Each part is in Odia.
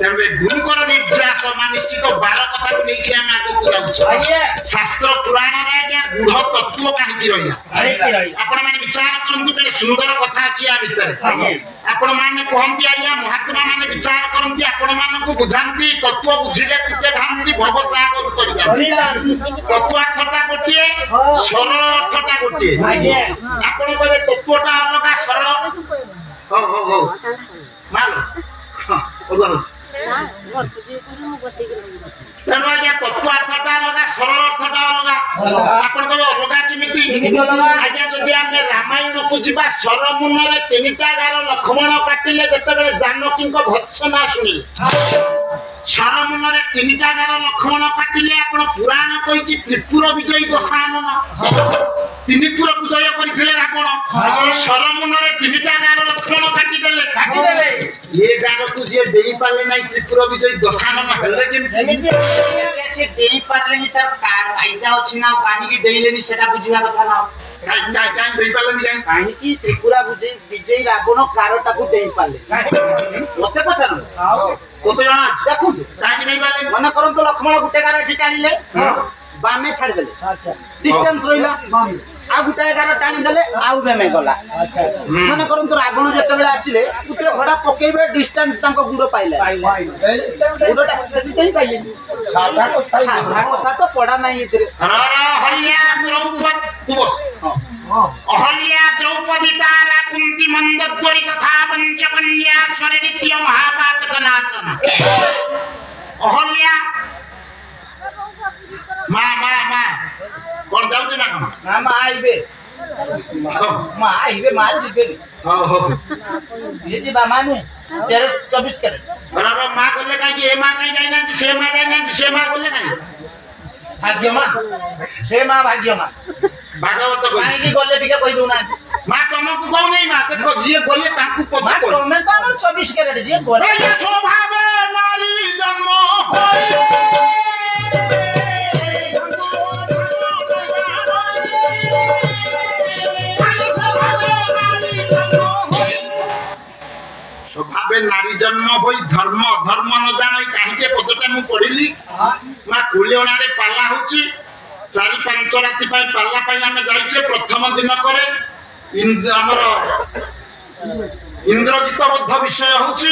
ତେବେ ଗୁରୁଙ୍କର ନିର୍ଦ୍ଦେଶ ନିଶ୍ଚିତ 12 କଥାକୁ ନେଇକି ଆମେ ଆଗକୁ ଯାଉଛୁ। ଶାସ୍ତ୍ର ପୁରାଣରେ ଆଜ୍ଞା ଗୁଢ ତତ୍ତ୍ୱ କାହିଁକି ରହିଲା ଆପଣମାନେ ବିଚାର କରନ୍ତୁ। ଗୋଟେ ସୁନ୍ଦର କଥା ଅଛି ୟା ଭିତରେ। ଆପଣମାନେ କୁହନ୍ତି ଆଜ୍ଞା ମହାତ୍ମା ମାନେ ବିଚାର କରନ୍ତି, ଆପଣମାନଙ୍କୁ ବୁଝାନ୍ତି, ତତ୍ତ୍ୱ ବୁଝିଲେ ଚିତେ ଭାନ୍ତି ଭବସାଗର ତରିଯାନ୍ତି। ତତ୍ତ୍ୱ ଅର୍ଥଟା ଗୋଟିଏ, ସରଳ ଅର୍ଥଟା ଗୋଟିଏ। ଆପଣ କହିବେ ତତ୍ତ୍ୱଟା ଅଲଗା, ସରଳ ହଉ ମାଲ ତେଣୁ ଆଜ୍ଞା ତତ୍ତ୍ୱ ଅର୍ଥଟା ଅଲଗା, ସରଳ ଅର୍ଥଟା ଅଲଗା। ଆପଣ କହିବେ ଅଲଗା କେମିତି? ଆଜ୍ଞା ଯଦି ଆମେ ରାମାୟଣକୁ ଯିବା, ସରମୁନରେ 3ଟା ଗାର ଲକ୍ଷ୍ମଣ କାଟିଲେ ଯେତେବେଳେ ଜାନକୀଙ୍କ ଭତ୍ସନା ଶୁଣିଲେ, ସରମୁନରେ 3ଟା ଗାର ଲକ୍ଷ୍ମଣ କାଟିଲେ। ଆପଣ ପୁରାଣ କହିଛି ତ୍ରିପୁର ବିଜୟୀ ଦଶାନନ, 3 ପୁରକୁ ଜୟ କରିଥିଲେ ରାବଣ। ସରମୁନରେ 3ଟା ଗାର ଲକ୍ଷ୍ମଣ କାଟିଦେଲେ। ଏ ଗାରକୁ ଯିଏ ଦେଇ ପାରିଲେ ନାହିଁ ତ୍ରିପୁର ବିଜୟୀ ଦଶାନନ ହେଲେ କେମିତି? ସେ ଦେଇ ପାରିଲେନି, ତାର ଫାଇଦା ଅଛି ନା, କାହିଁକି ଦେଇଲେନି ସେଟା ବୁଝିବା କଥା ନା। କାହିଁକି ତ୍ରିପୁରା ବିଜୟୀ ରାବଣ ଗାରଟାକୁ ଦେଇ ପାରିଲେ ମତେ ପଚାରନ୍ତୁ। କେତେ ଜଣ ଦେଖନ୍ତୁ କାହିଁକି ନେଇ ପାରିଲେ? ମନେ କରନ୍ତୁ ଲକ୍ଷ୍ମଣ ଗୋଟେ ଗାର ଏଠି ଟାଣିଲେ, ବାମେ ଛାଡ଼ିଦେଲେ, ଡିଷ୍ଟାନ୍ସ ରହିଲା। ଆଉ ଗୋଟାଏ ଗାର ଟାଣିଦେଲେ, ଆଉ ବେମେ ଗଲା। ମନେ କରନ୍ତୁ ରାବଣ ଯେତେବେଳେ ଆସିଲେ ଗୋଟେ ଘୋଡ଼ା ପକେଇବେ, ଡିଷ୍ଟାନ୍ସ ତାଙ୍କ ଗୁଡ଼ ପାଇଲେ, ଗୁଡ଼ଟା ସାଧା କଥା ତ ପଡା ନାହିଁ ଏଥିରେ। ଅହଲ୍ୟା ଦ୍ରୌପଦୀ ତାରା କୁନ୍ତି ମନ୍ଦୋଦରୀ ତଥା ପଞ୍ଚକନ୍ୟା ସ୍ୱରେ ଦ୍ୱିତୀୟ ମହାପାତକ ନାଶନ। ଅହଲ୍ୟା ମା କଣ ଯାଉଛି ନା କଣ? ନା ମା ଆଇବେ, ମା ଯିବେନି। ଇଏ ଯିବା ମା ନୁହେଁ, 24 କ୍ୟାରେଟ୍। ମା ଗଲେ କାହିଁକି? ଏ ମା କାହିଁ ଯାଇନାହାନ୍ତି? ସେ ମା ଯାଇନାହାନ୍ତି, ସେ ମା ଗଲେ କାହିଁକି? ଭାଗ୍ୟମାନ, ସେ ମା ଭାଗ୍ୟମାନ। ଭାଗବତ କାହିଁକି ଗଲେ ଟିକେ କହି ଦଉନାହାନ୍ତି? ମା ତମକୁ କହୁନାହିଁ? ମା ଦେଖ ଯିଏ ଗଲେ ତାଙ୍କୁ ତମେ ତ ଆମର 24 କ୍ୟାରେଟ୍, ଯିଏ ଗଲେ ସ୍ୱଭାବ ନାରୀ ଜନ୍ମ ସ୍ୱଭାବେ ନାରୀ ଜନ୍ମ ହୋଇ ଧର୍ମ ଅଧର୍ମ ନ ଜାଣି କାହିଁକି ପଦଟା ମୁଁ ପଢିଲି? ମା କୁଳିଅଣାରେ ପାଲା ହଉଛି, 4-5 ରାତି ପାଇଁ ପାଲା ପାଇଁ ଆମେ ଯାଇଛେ। ପ୍ରଥମ ଦିନ ପରେ ଆମର ଇନ୍ଦ୍ରଜିତ ବଦ୍ଧ ବିଷୟ ହଉଛି।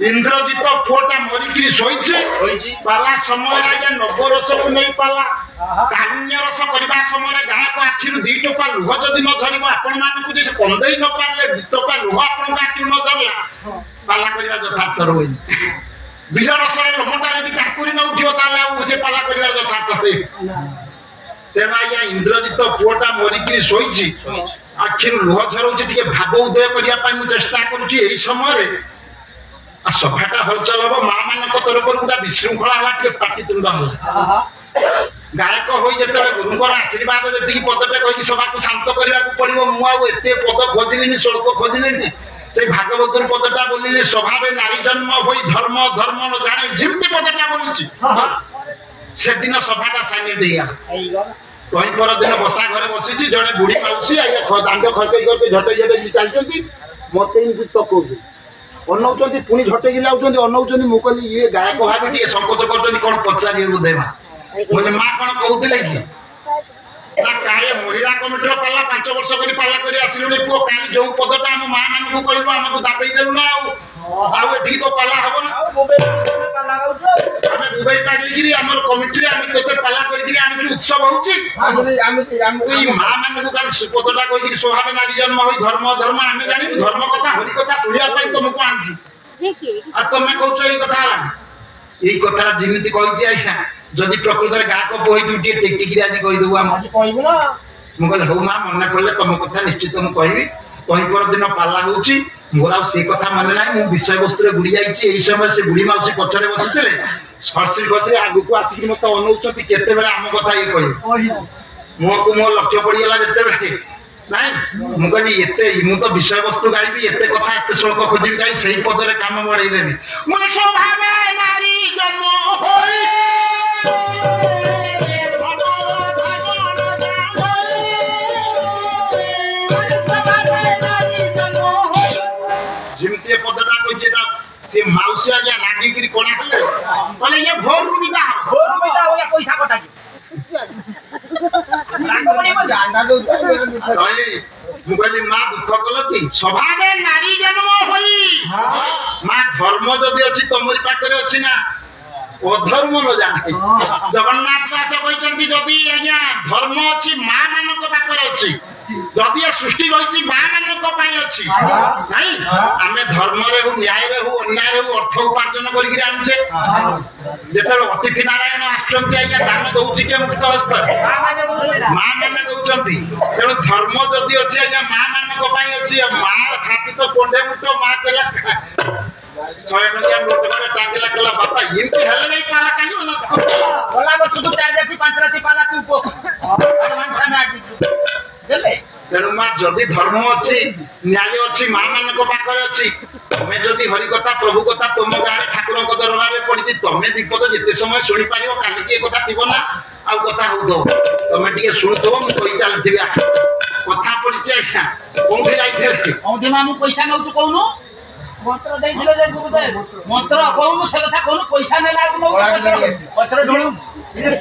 ଇନ୍ଦ୍ରଜିତ ପୁଅଟା ମରିକିରି ଶୋଇଛି। ପାଲା ସମୟରେ ଆଜ୍ଞା ନବରସକୁ ନେଇ ପାଲା, କାରୁଣ୍ୟ ରସ କରିବା ସମୟରେ ଗାୟକ ଆଖିରୁ 2 ଟୋପା ଲୁହ ଯଦି ନ ଝରିବ, ଆପଣମାନଙ୍କୁ ଯେ ସେ କନ୍ଦେଇ ନ ପାରିଲେ 2 ଟୋପା ଲୁହ ଆପଣଙ୍କ ଆଖିରୁ ନ ଝରିଲା, ପାଲା କରିବା ଯଥାର୍ଥ ରହୁନି। ବୀର ରସରେ ଲୋମଟା ଯଦି ଟାଙ୍କୁରି ନ ଉଠିବ, ତାହେଲେ ଆଉ ସେ ପାଲା କରିବାର ଯଥାର୍ଥ ହୁଏ। ତେଣୁ ଆଜ୍ଞା ଇନ୍ଦ୍ରଜିତ ପୁଅଟା ମରିକିରି ଶୋଇଛି, ଆଖିରୁ ଲୁହ ଝରଉଛି। ଟିକେ ଭାବ ଉଦୟ କରିବା ପାଇଁ ମୁଁ ଚେଷ୍ଟା କରୁଛି। ଏହି ସମୟରେ ସଭାଟା ହଲଚଲ ହବ। ମା ମାନଙ୍କ ତରଫରୁ ଗୋଟେ ବିଶୃଙ୍ଖଳା ହେଲା, ଟିକେ ପାଟିତୁଣ୍ଡ ହେଲା। ଗାୟକ ହୋଇ ଯେତେବେଳେ ଗୁରୁଙ୍କର ଆଶୀର୍ବାଦ ଯେତିକି ପଦଟେ କହିକି ସଭାକୁ ଶାନ୍ତ କରିବାକୁ ପଡିବ, ମୁଁ ଆଉ ଏତେ ପଦ ଖୋଜିଲିନି, ଶ୍ଲୋକ ଖୋଜିଲିନି। ସେଇ ଭାଗବତର ପଦଟା ବୋଲିଲେ, ସ୍ୱଭାବେ ନାରୀ ଜନ୍ମ ହୋଇ ଧର୍ମ ଅଧର୍ମ ନ ଜାଣି, ଯେମିତି ପଦଟା ବୋଲୁଛି ସେଦିନ ସଭାଟା ସାଇଲେଣ୍ଟ ହେଇଗଲା। ତହିଁ ପରଦିନ ବସା ଘରେ ବସିଛି, ଜଣେ ବୁଢୀ ମାଉସୀ ଆଜ୍ଞା ଦାଣ୍ଡ ଖଟେଇ ଖଟେଇ ଝଟେଇ ଝଟେଇ ଚାଲିଛନ୍ତି। ମତେ ଏମିତି ତକଉଛନ୍ତି, ଅନଉଛନ୍ତି, ପୁଣି ଝଟେଇକି ଯାଉଛନ୍ତି, ଅନଉଛନ୍ତି। ମୁଁ କହିଲି ଇଏ ଗାୟକ ଭାବେ ଟିକେ ସଂକୋଚ କରୁଛନ୍ତି, କଣ ପଚାରିବେ ବୋଧେ। ମା କଣ କହୁଥିଲେ କି? କାଳେ ମହିଳା କମିଟିର ପାଲା 5 ବର୍ଷ କରି ପାଲା କରି ଆସିଲୁଣି ପୁଅ, କାଲି ଯୋଉ ପଦଟା ଆମ ମା ମାନଙ୍କୁ କହିଲୁ ଆମକୁ ଦାବେଇ ଦେଲୁ ନା। ଆଉ ଏଠି ତ ପାଲା ହବ ନା। ଆମେ ଦୁବାଇ କାଢିକିରି ଆମର କମିଟିରେ ଆମେ କେତେ ପାଲା କରିକିରି ଆଣିଛୁ, ଉତ୍ସବ ହଉଛି। ମା ମାନଙ୍କୁ କାଲି ପଦଟା କହିକିରି ସ୍ୱଭାବେ ନାରୀ ଜନ୍ମ ହୋଇ ଧର୍ମ ଧର୍ମ, ଆମେ ଜାଣିବୁ ଧର୍ମ କଥା ହରି କଥା ଶୁଣିବା ପାଇଁ ତମକୁ ଆଣିଛୁ, ଆଉ ତମେ କହୁଛ ଏଇ କଥା ହେଲା। ଏଇ କଥାଟା ଯେମିତି କହିଛି ଆଜ୍ଞା, ଯଦି ପ୍ରକୃତରେ ଗାଁ କପ ହେଇଥିବୁ ଟିକେ ଟେକିକିରି ଆଜି କହିଦେବୁ ଆମ କହିବୁ ନା। ମୁଁ କହିଲି ହଉ ମା, ମନେ ପଡିଲେ ତମ କଥା ନିଶ୍ଚିତ ମୁଁ କହିବି। ତହିଁ ପରଦିନ ପାଲା ହଉଛି, ମୋର ଆଉ ସେଇ କଥା ମନେ ନାହିଁ। ମୁଁ ବିଷୟବସ୍ତୁରେ ବୁଡି ଯାଇଛି। ଏଇ ସମୟରେ ସେ ବୁଢୀ ମାଉସୀ ପଛରେ ବସିଥିଲେ, ହର୍ଷି ଖର୍ଷି ଆଗକୁ ଆସିକି ମତେ ଅନଉଛନ୍ତି, କେତେବେଳେ ଆମ କଥା ଇଏ କହିବେ। ମୁହଁକୁ ମୋ ଲକ୍ଷ୍ୟ ପଡିଗଲା ଯେତେବେଳେ, ନାଇଁ ମୁଁ କହିଲି ଏତେ, ମୁଁ ତ ବିଷୟବସ୍ତୁ ଗାଇବି, ଏତେ କଥା ଏତେ ଶ୍ଲୋକ ଖୋଜିବି କାହିଁ, ସେଇ ପଦରେ କାମ ବଢେଇ ଦେବି। ମୁଁ ସ୍ୱଭାବେ ନାରୀ ଜନ୍ମ ହୋଇ ଯେମିତି ଏ ପଦଟା କହିଛି, ଏଟା ସେ ये माउसी आज्ञा लागी करी कोना बोले ये भोरू बिदा घोरू बिदा हो या पैसा कटा राग पड़ी म जाना दो तई मुगली मा दुख कलती स्वभावे नारी जन्म होई मा धर्म जदि अछि तमरी पाखरे अछि ना अधर्म न जाने जगन्नाथ दास कहते जदि आज्ञा धर्म अच्छी माँ मान पाखे अच्छी जदि सृष्टि रही माँ मान अच्छी नहीं आम धर्म रे हूँ न्याय रे हूँ अन्याय हूँ अर्थ उपार्जन करके आनुचे जिते अतिथि नारायण आज्ञा दान दौर के मुक्त हस्त माँ मैंने दौरान तेणु धर्म जदि अच्छी आज्ञा माँ मान अच्छी माँ छाती तो कोंडे मुठ माँ कला 100 टका नोट करे टांगला कला बापा इनके हेले नहीं पाला काली ना बोला बस तू 4 राती 5 राती पाला तू को एडवांस में आदि देले तेणु माँ जदि धर्म अच्छी न्याय अच्छी माँ मान पाखे अच्छी तुम्हें जदि हरि कथा प्रभु कथा तुम गाँव ठाकुर दरबार पड़ी तुम्हें दीपद जिते समय शुणी पार काली किए कथा थी ना आउ कथा हो तुम्हें टे शुणुव मुझे चलती कथा पड़ी आज्ञा कौन जाइए मामू पैसा नौ कहूनु मंत्र देइथिले जे गुरुदेव मंत्र कहूनु से कथा कहूनु पैसा ने लागु नौ पछरे ढोळू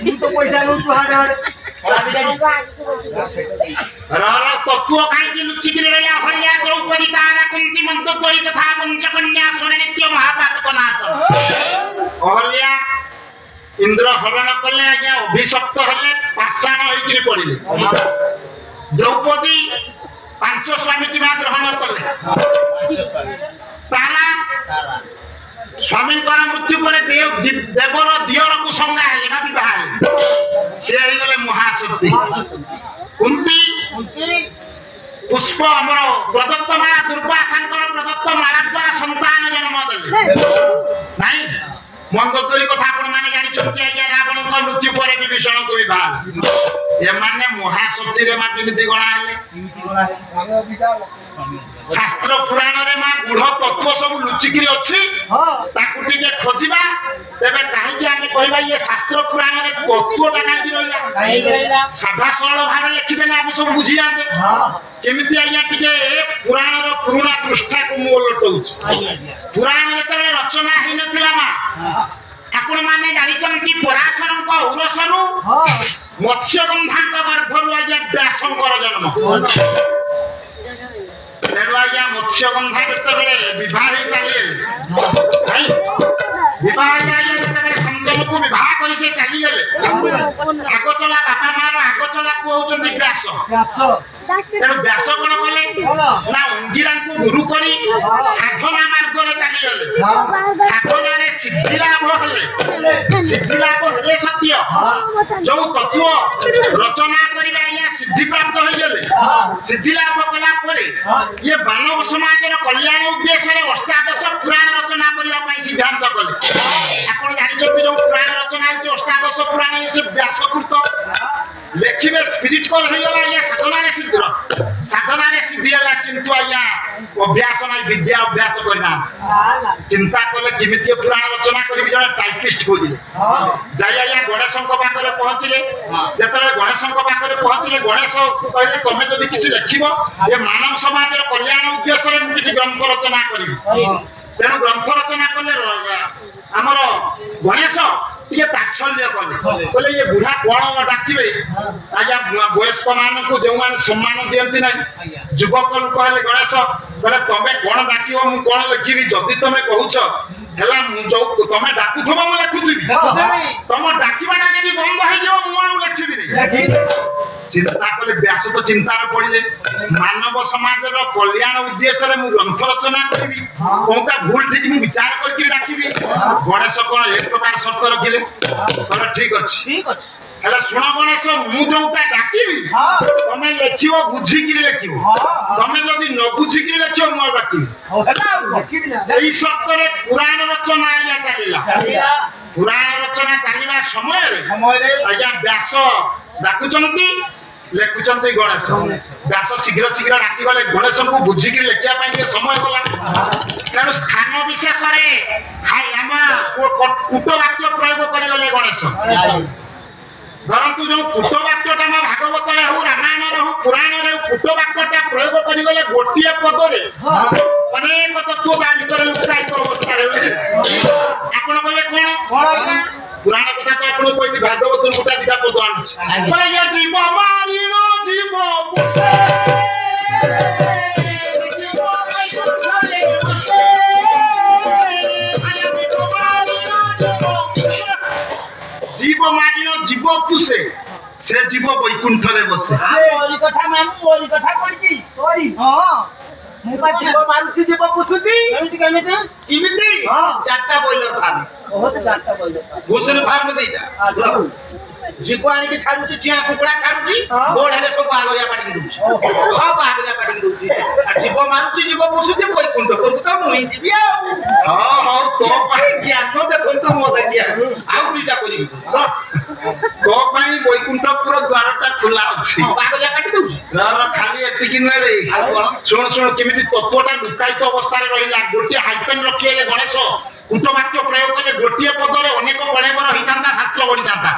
तू तो पैसा नौ तू हाडे हाडे रारा तत्व काई की लुच्ची की रेला हरिया द्रौपदी तारा कुंती मंत्र तोरी तथा पंचकन्या सुने नित्य महापातक नाश हरिया इंद्र हरण कले आज्ञा अभिशप्त हले पाषाण होई की पड़िले द्रौपदी पांच स्वामी की बात ग्रहण कले तारा स्वामी मृत्यु पर देवर दियर को संगा है बाहर से गले महाशक्ति कुंती पुष्प अमर प्रदत्त माला दुर्वासांकर प्रदत्त माला द्वारा संतान जन्म देले नहीं मंदोदरी कथा आपण माने जानि छथि आज्ञा रावण को मृत्यु पर विभीषण को विवाह ये माने महाशक्ति रे मा केमिति गणा हेले शास्त्र पुराण रे मा गुढ़ तत्व सब लुचिकी अच्छी ताकू टिके खोजिबा तेबे काहे कि आमे कहबा ये शास्त्र पुराण रे तत्वटा काहे रहिला साधा सरल भाव लिखि देले आमे सब बुझी जाते केमिति आज्ञा टिके पुराण रो पुराना पृष्ठा को मो लटौछ पुराण जेतबे रचना हि नथिला मा आपण माने जानिचंती पराशरन को उरसरु मत्स्यगंधांक गर्भरु आज्ञा व्यासंकर जन्म तेणुआज्ञा मत्स्यगंधा जितेबले विवाह चलिए विवाह जितेबले संतन को विवाह कर से चलीगले आग चला बापा मार आग चला कहते व्यास तेणु व्यास कौन कले ना अंगिरा को गुरु करी साधना मार्ग चलीगले साधना सिद्धि लाभ हेले सिद्धि लाभ हेले सत्य जो तत्व रचना करवा सिद्धि प्राप्त हो गले सिद्धि लाभ कला ये मानव समाज कल्याण उद्देश्य अष्टादश पुराण रचना करने सिद्धांत कले आप जानते जो पुराण रचना अष्टादश पुराण से व्यासकृत लेखिबे स्पिरिचुअल हो गला ये साधना सिद्धि है किंतु आज्ञा अभ्यास ना विद्या अभ्यास करना चिंता कले किमिति पुराण रचना करी जने टाइपिस्ट खोजिले जाई आज्ञा गणेश पाखरे पहुंचले जेतले गणेश पाखरे पहुंचले गणेश कहले तमे जदि किछि लिखिबो ये मानव समाज कल्याण उद्देश्य रे किछि ग्रंथ रचना करिबि तेणु ग्रंथ रचना कले आमर गणेश ये तात्सल्य कले बोले ये बुढ़ा कौन डाकिबे आज्ञा वयस्क मान को जो मान सम्मान दियंती नहीं युवक लोक हेले गणेश बोले तमे कौन डाकिबो मु कौन लिखिबि जदि तमे कहूछ हेला जो तमे डाकुथबो मु लिखुथिबि तम डाकिबाटा जदि बंद हो जाओ मु आउ लिखिबि चिंता कले व्यास तो चिंतार पड़िले मानव समाज रो कल्याण उद्देश्य रे मु ग्रंथ रचना करिबि कोनटा भूल ठीक मु विचार करके डाकिबि गणेश कोन एक प्रकार शर्त रखिले कहले ठीक अछि हेला सुन गणेश मु जोटा डाकिबि तमे लेखियो बुझी कि लेखियो तमे जदि न बुझी कि लेखियो मु डाकिबि हेला लिखिबि ना एई शर्त रे पुराण रचना आलिया चलिला पुराण रचना चलिबा समय रे आज्ञा व्यास डाकुचंती लेखुचंती गणेश व्यास शीघ्र शीघ्र डाकी गले गणेश को बुझिक लेखिया पाई समय गला तेणु स्थान विशेष रे हाय आमा कूट वाक्य प्रयोग करि गले गणेश धरंतु जो कूट वाक्यटा मा भागवत रे हो रामायण रे हो पुराण रे कूट वाक्यटा प्रयोग करि गले गोटिए पद रे ଅନେକ ତତ୍ତ୍ୱ ତା ଭିତରେ ଲୁକାୟିତ ଅବସ୍ଥାରେ ରହିଛି। ଆପଣ କହିବେ କଣ? କଣ ଆଜ୍ଞା? ପୁରାଣ କଥା ତ ଆପଣଙ୍କୁ କହିଲି, ଭାଗବତରୁ ଗୋଟା ଦିଟା ପଦ ଆଣୁଛି। କହିଲେ ଜୀବ ମାରିଣ ଜୀବ ପୁଷେ। ଜୀବ ମାରିଣ ଜୀବ ପୁଷେ, ସେ ଜୀବ ବୈକୁଣ୍ଠରେ ବସେ। ମୋରି କଥା ମାନୁ, ମୋରି କଥା ପଡିଛି ତୋରି। ହଁ ମୁଁ ପା ଜୀବ ମାରୁଛି, ଜୀବ ପୁଷୁଛି। କେମିତି କେମିତି କେମିତି? ଚାରିଟା ବ୍ରଏଲର ଫାର୍ମ। ଚାରିଟା ବ୍ରଏଲର ଘୁଷୁରୀ ଫାର୍ମ ଦିଟା। ଜୀବ ଆଣିକି ଛାଡୁଛି, ଚିଆଁ କୁକୁଡା ଛାଡୁଛି, ବୋର୍ଡ ହେଲେ ସବୁ ବାହାଘରିଆ ପାଟିକି ଦଉଛି, ସବୁ ବାହାଘରିଆ ପାଟିକି ଦଉଛି। ଆଉ ଜୀବ ମାରୁଛି, ଜୀବ ପୁଷୁଛି, ବୈକୁଣ୍ଠ ପଟକୁ ତ ମୁଇଁ ଯିବି ଆଉ। ହଁ ହଉ, ତୋ ପାଇଁ ଜ୍ଞାନ ଦେଖନ୍ତୁ ମୋ ଜ୍ଞାନ। ଆଉ ଦିଟା କରିବି। ତୋ ପାଇଁ ବୈକୁଣ୍ଠପୁର ଦ୍ୱାରଟା ଖୋଲା ଅଛି। ବାହାଘରିଆ କାଟି ଦଉଛି। ଖାଲି ଏତିକି ନୁହେଁ ରେ। ଶୁଣ ଶୁଣ, କେମିତି ତତ୍ତ୍ୱଟା ଲୁକାୟିତ ଅବସ୍ଥାରେ ରହିଲା। ଗୋଟିଏ ହାଇପେନ୍ ରଖିଲେ ଗଣେଶ କୂଟବାକ୍ୟ ପ୍ରୟୋଗ କଲେ ଗୋଟିଏ ପଦରେ ଅନେକ କଳେବର ହେଇଥାନ୍ତା, ଶାସ୍ତ୍ର ବଢିଥାନ୍ତା।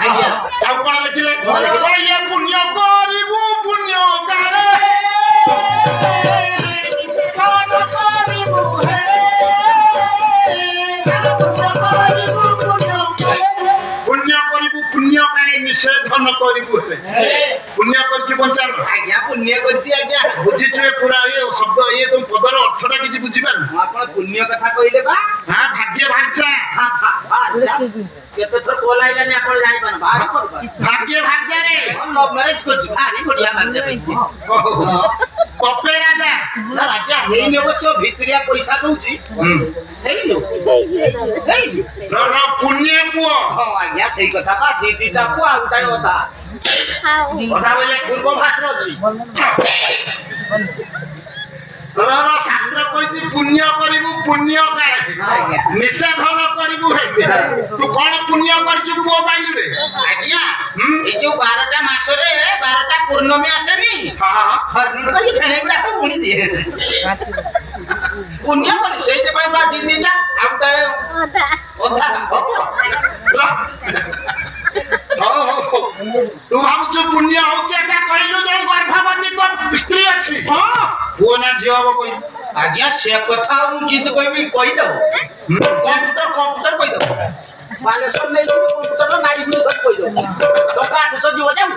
ଆଉ କଣ ଲେଖିଲେ? ଇଏ ପୁଣ୍ୟ କରିବୁ ପୁଣ୍ୟ କାଳେ ପୁଣ୍ୟ କରିବୁ ପୁଣ୍ୟ କାଳେ ନିଷେଧ ନ କରିବୁ ହେଲେ। ପୁଣ୍ୟ କରିଛି ବଞ୍ଚାଣ। ଆଜ୍ଞା ପୁଣ୍ୟ କରିଛି ଆଜ୍ଞା। ବୁଝିଛୁ ଏ ପୁରା ଏ ଶବ୍ଦ ଇଏ ତମ ପଦର ଅର୍ଥଟା କିଛି ବୁଝିପାରିଲୁ? ଆପଣ ପୁଣ୍ୟ କଥା କହିଲେ ବା। ହଁ ଭାଗ୍ୟ ଭାଗ୍ୟା କେତେ ଥର କଲ୍ ଆଇଲାନି ଆପଣ ଜାଣିପାରୁନ। ବାହାର କରବା ଭାଗ୍ୟ ଭାଗ୍ୟାରେ ଲଭ୍ ମ୍ୟାରେଜ କରିଛି। ଭାରି ବଢିଆ ଭାଗ୍ୟ। କପେ ରାଜା ନା ରାଜା ହେଇନି ଅବଶ୍ୟ, ଭିତରିଆ ପଇସା ଦଉଛି। ହେଇନି ହେଇନି। ପୁଣ୍ୟ ପୁଅ। ହଁ ଆଜ୍ଞା ସେଇ କଥା ବା। ଦିଟା ପୁଅ ଆଉ ଗୋଟାଏ ଅଧା। ଅଧା ବୋଲେ ପୂର୍ବ ଭାଷରେ ଅଛି। ଶାସ୍ତ୍ର କହିଛି ପୁଣ୍ୟ କରିବୁ ପୁଣ୍ୟ କାଳେ ନିଷେଧ ନ କରିବୁ ହେଲେ। ତୁ କଣ ପୁଣ୍ୟ କରିଛୁ ପୁଅ ପାଇଲୁରେ? ଆଜ୍ଞା ଏଇ ଯୋଉ 12ଟା ମାସରେ 12ଟା ପୂର୍ଣ୍ଣମୀ ଆସେନି, ହର୍ଣ୍ଣ କରି ଫେଣେଇ ଗୁଡାକ ପୁଣି ଦିଏ। ପୁଣ୍ୟ କରି ସେଇଥିପାଇଁ ବା ଦିଟା ଆଉ ଗୋଟାଏ ଅଧା। ତୁ ଭାବୁଛୁ ପୁଣ୍ୟ ହଉଛି? ଆଚ୍ଛା କହିଲୁ, ଯୋଉ ଗର୍ଭବତୀ ତ ସ୍ତ୍ରୀ ଅଛି, ପୁଅ ନା ଝିଅ ହବ କହିଲୁ? ଆଜ୍ଞା ସେ କଥା ମୁଁ କିନ୍ତୁ କହିବି, କହିଦବ କମ୍ପ୍ୟୁଟର କହିଦବ। ବାଲେଶ୍ୱର ନେଇଯିବି, କମ୍ପ୍ୟୁଟର ନାଡି ଗୁଡି ସବୁ କହିଦବ। ଟଙ୍କା 800 ଯିବ ଯାଉ।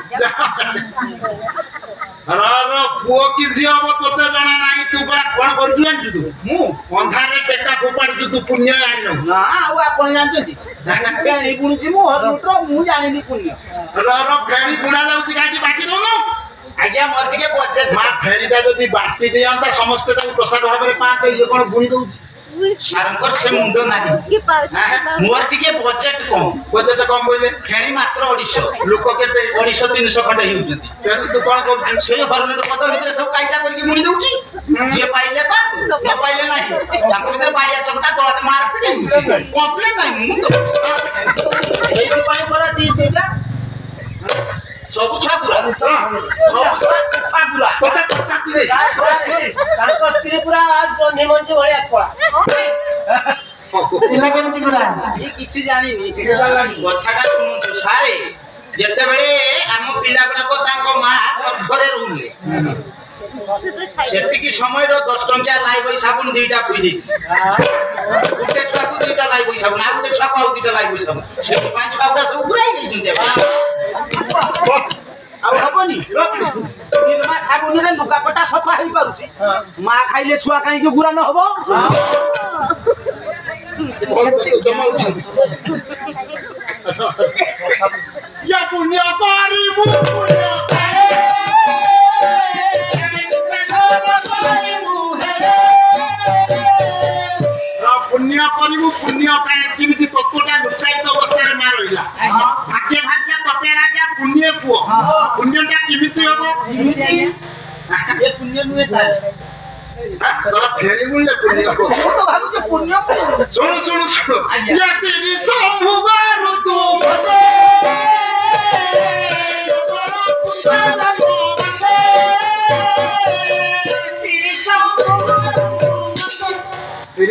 ପୁଅ କି ଝିଅ ହବ ତୋତେ ଜଣା ନାହିଁ। ତୁ ପରା କଣ କରୁଛୁ ଜାଣିଛୁ? ତୁ ମୁଁ ଅନ୍ଧାରରେ ଟେକା ଫୋପାଡୁଛୁ, ତୁ ପୁଣ୍ୟ ଜାଣିନୁ। ନା ଆଉ ଆପଣ ଜାଣିଛନ୍ତି? ଫେଣି ବୁଣୁଛି ମୁଁ ହରଲୁଟର, ମୁଁ ଜାଣିନି ପୁଣ୍ୟ। ଫେଣି ବୁଣା ଯାଉଛି କାହିଁକି ବାକି ଦଉନୁ? ଆଜ୍ଞା ମୋର ଟିକେ ବଜେଟ। ମା ଫେଣିଟା ଯଦି ବାଟି ଦିଅନ୍ତା ସମସ୍ତେ ତାକୁ ପ୍ରସାଦ ଭାବରେ ପାଆନ୍ତେ। ଇଏ କଣ ବୁଣି ଦଉଛି? ସାରଙ୍କର ସେ ମୁଣ୍ଡ ନାହିଁ। ମୋର ଟିକେ ବଜେଟ କମ। ବଜେଟ କମ ବୋଇଲେ ଫେଣି ମାତ୍ର 250। ଲୋକ କେତେ? 250 300 ଖଣ୍ଡେ ହେଉଛନ୍ତି। ତେଣୁ ତୁ କଣ କରୁଛୁ? ସେଇ ହରଲୁଟ ପଦ ଭିତରେ ସବୁ କାଇଦା କରିକି ବୁଣି ଦଉଛି। ଯିଏ ପାଇଲେ ପା, ନ ପାଇଲେ ନାହିଁ। ତାଙ୍କ ଭିତରେ ବାଡ଼ିଆ ଚମଟା ତଳାতে ମାର କମ୍ପ୍ଲେନ ନାହିଁ। ମୁଁ ତ ସେଇଥିପାଇଁ ପରା ଦିଟା ସବୁ ଛୁଆ ପୁରା ତୋତେ ପଚାରୁଛି ତାଙ୍କ ସ୍ତ୍ରୀ ପୁରା ଜହ୍ନି ମଞ୍ଜି ଭଳିଆ କଳା। ପିଲା କେମିତି କଲା? କିଛି ଜାଣିନି। କଥାଟା ଶୁଣନ୍ତୁ ସାରେ, ଯେତେବେଳେ ଆମ ପିଲା ଗୁଡାକ ତାଙ୍କ ମା ଗର୍ଭରେ ରହୁଥିଲେ, ସେତିକି ସମୟର 10 ଟଙ୍କିଆ ଲାଇବୋଇ ସାବୁନ ଦିଟା ଖୁଇ ଦେଇଛି। ଗୋଟେ ଛୁଆକୁ 2ଟା ଲାଇବୋଇ ସାବୁନ, ଆଉ ଗୋଟେ ଛୁଆକୁ ଆଉ 2ଟା ଲାଇବୋଇ ସାବୁନ। ସେଥିପାଇଁ ଛୁଆ ଗୁଡା ସବୁ ପୁରାଇ ଦେଇଛନ୍ତି। ଆଉ ହବନି? ନିର୍ମା ସାବୁନରେ ଲୁଗାପଟା ସଫା ହେଇପାରୁଛି, ମା ଖାଇଲେ ଛୁଆ କାହିଁକି ଗୁରା ନ ହବ? ପୁଣ୍ୟ କରିବୁ ପୁଣ୍ୟ କରିବୁ ପୁଣ୍ୟ କାଳେ। କେମିତି ତତ୍ତ୍ୱଟା ଲୁକାୟିତ ଅବସ୍ଥାରେ ମା ରହିଲା। ଭାଗ୍ୟ ଭାଗ୍ୟ ତପେ ରାଜା ପୁଣ୍ୟ ପୁଅ। ପୁଣ୍ୟଟା କେମିତି ହବ? ପୁଣ୍ୟ ନୁହେଁ ତାର। ତୋରା ଫେରି ବୁଣିଲେ ପୁଣ୍ୟ ହବ। ମୁଁ ତ ଭାବୁଛି ପୁଣ୍ୟ। ଶୁଣୁ ଶୁଣୁ ଶୁଣୁ, ସମ୍ଭୁଗାରୁ ତୁ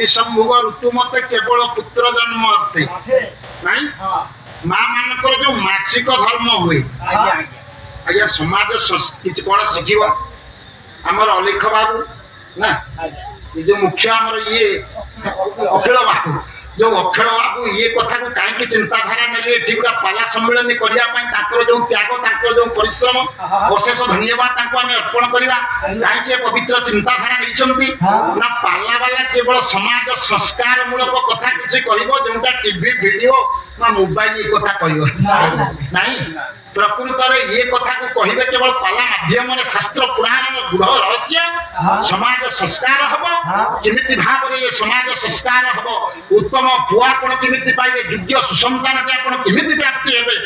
ଶମ୍ଭୁଗ ଋତୁ ମତେ କେବଳ ପୁତ୍ର ଜନ୍ମ ଅଟେ ନାଇଁ। ମା ମାନଙ୍କର ଯୋଉ ମାସିକ ଧର୍ମ ହୁଏ, ଆଜ୍ଞା ସମାଜ କିଛି କଣ ଶିଖିବ? ଆମର ଅଲିଖ ବାବୁ ନା ये जो मुख्य आमर ये अखिल बाबू जो अखिल बाबू ये कथा को कहीं चिंताधारा ने एठी गुडा पाला सम्मेलन करिया पई जो त्याग जो परिश्रम अशेष धन्यवाद आम अर्पण करवा कहीं पवित्र चिंताधारा नहीं ना पाला वाला केवल समाज संस्कार मूलक कथा किसी कहब जोटा टीवी वीडियो ना मोबाइल कथा कह नहीं प्रकृत ये कथा को कहे केवल पाला माध्यम शास्त्र पुराण गूढ़ रहस्य समाज संस्कार हम केमिति भाव ये समाज संस्कार हम उत्तम पुआ आपण केमिति पाइबे योग्य सुसंतान के आपण केमिति प्राप्ति हेबे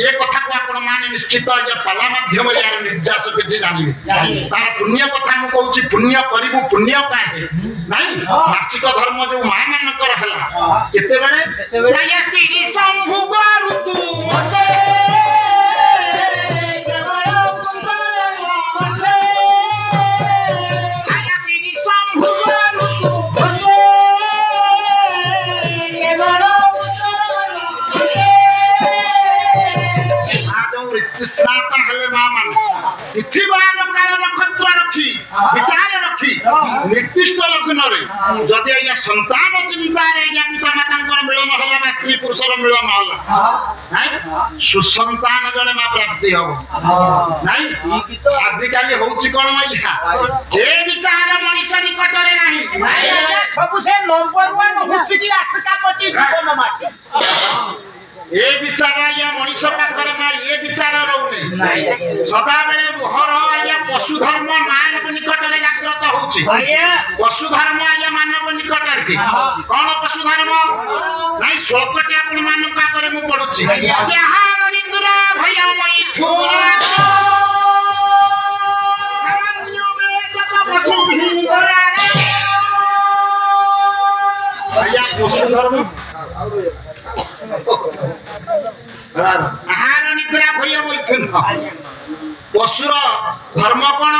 ये कथा को आपण माने निश्चित ये पाला माध्यम यार निर्यास किछि जानिबे तार पुण्य कथा मु कहूची पुण्य करिबु पुण्य काहे नहीं मासिक धर्म जो मां मानकर हला केते बेले यस्ति संभोग ऋतु मते स्नाता हले मामन पृथ्वीवार काल नक्षत्र रखी विचार रखी निर्दिष्ट लग्न रे जदि या संतान चिंता रे या पिता माता मिलन होला बा स्त्री पुरुष मिलन होला नहीं सुसंतान जने मा प्राप्ति हो नहीं आज काली होची कोन मैया ए विचार मनुष्य निकट रे नहीं सब से नंबर 1 हुसिकी आसका पटी जीवन माटी ये विचार या मनुष्य पाखर ना ये विचार रहउनी सदा बेले मोहर या पशु धर्म मानव निकट रे जागृत होउची पशु धर्म या मानव निकट रे कोन पशु धर्म नहीं श्लोकटे आपण मानव का करे मु पढुची जहार निद्रा भय मैथुन सामान्य में जत पशु भीगरा या पशु धर्म आहार निद्रा भय मैथुन पशुर धर्म कौन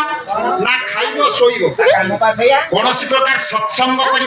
ना खाइब शोइब कौन प्रकार सत्संग कर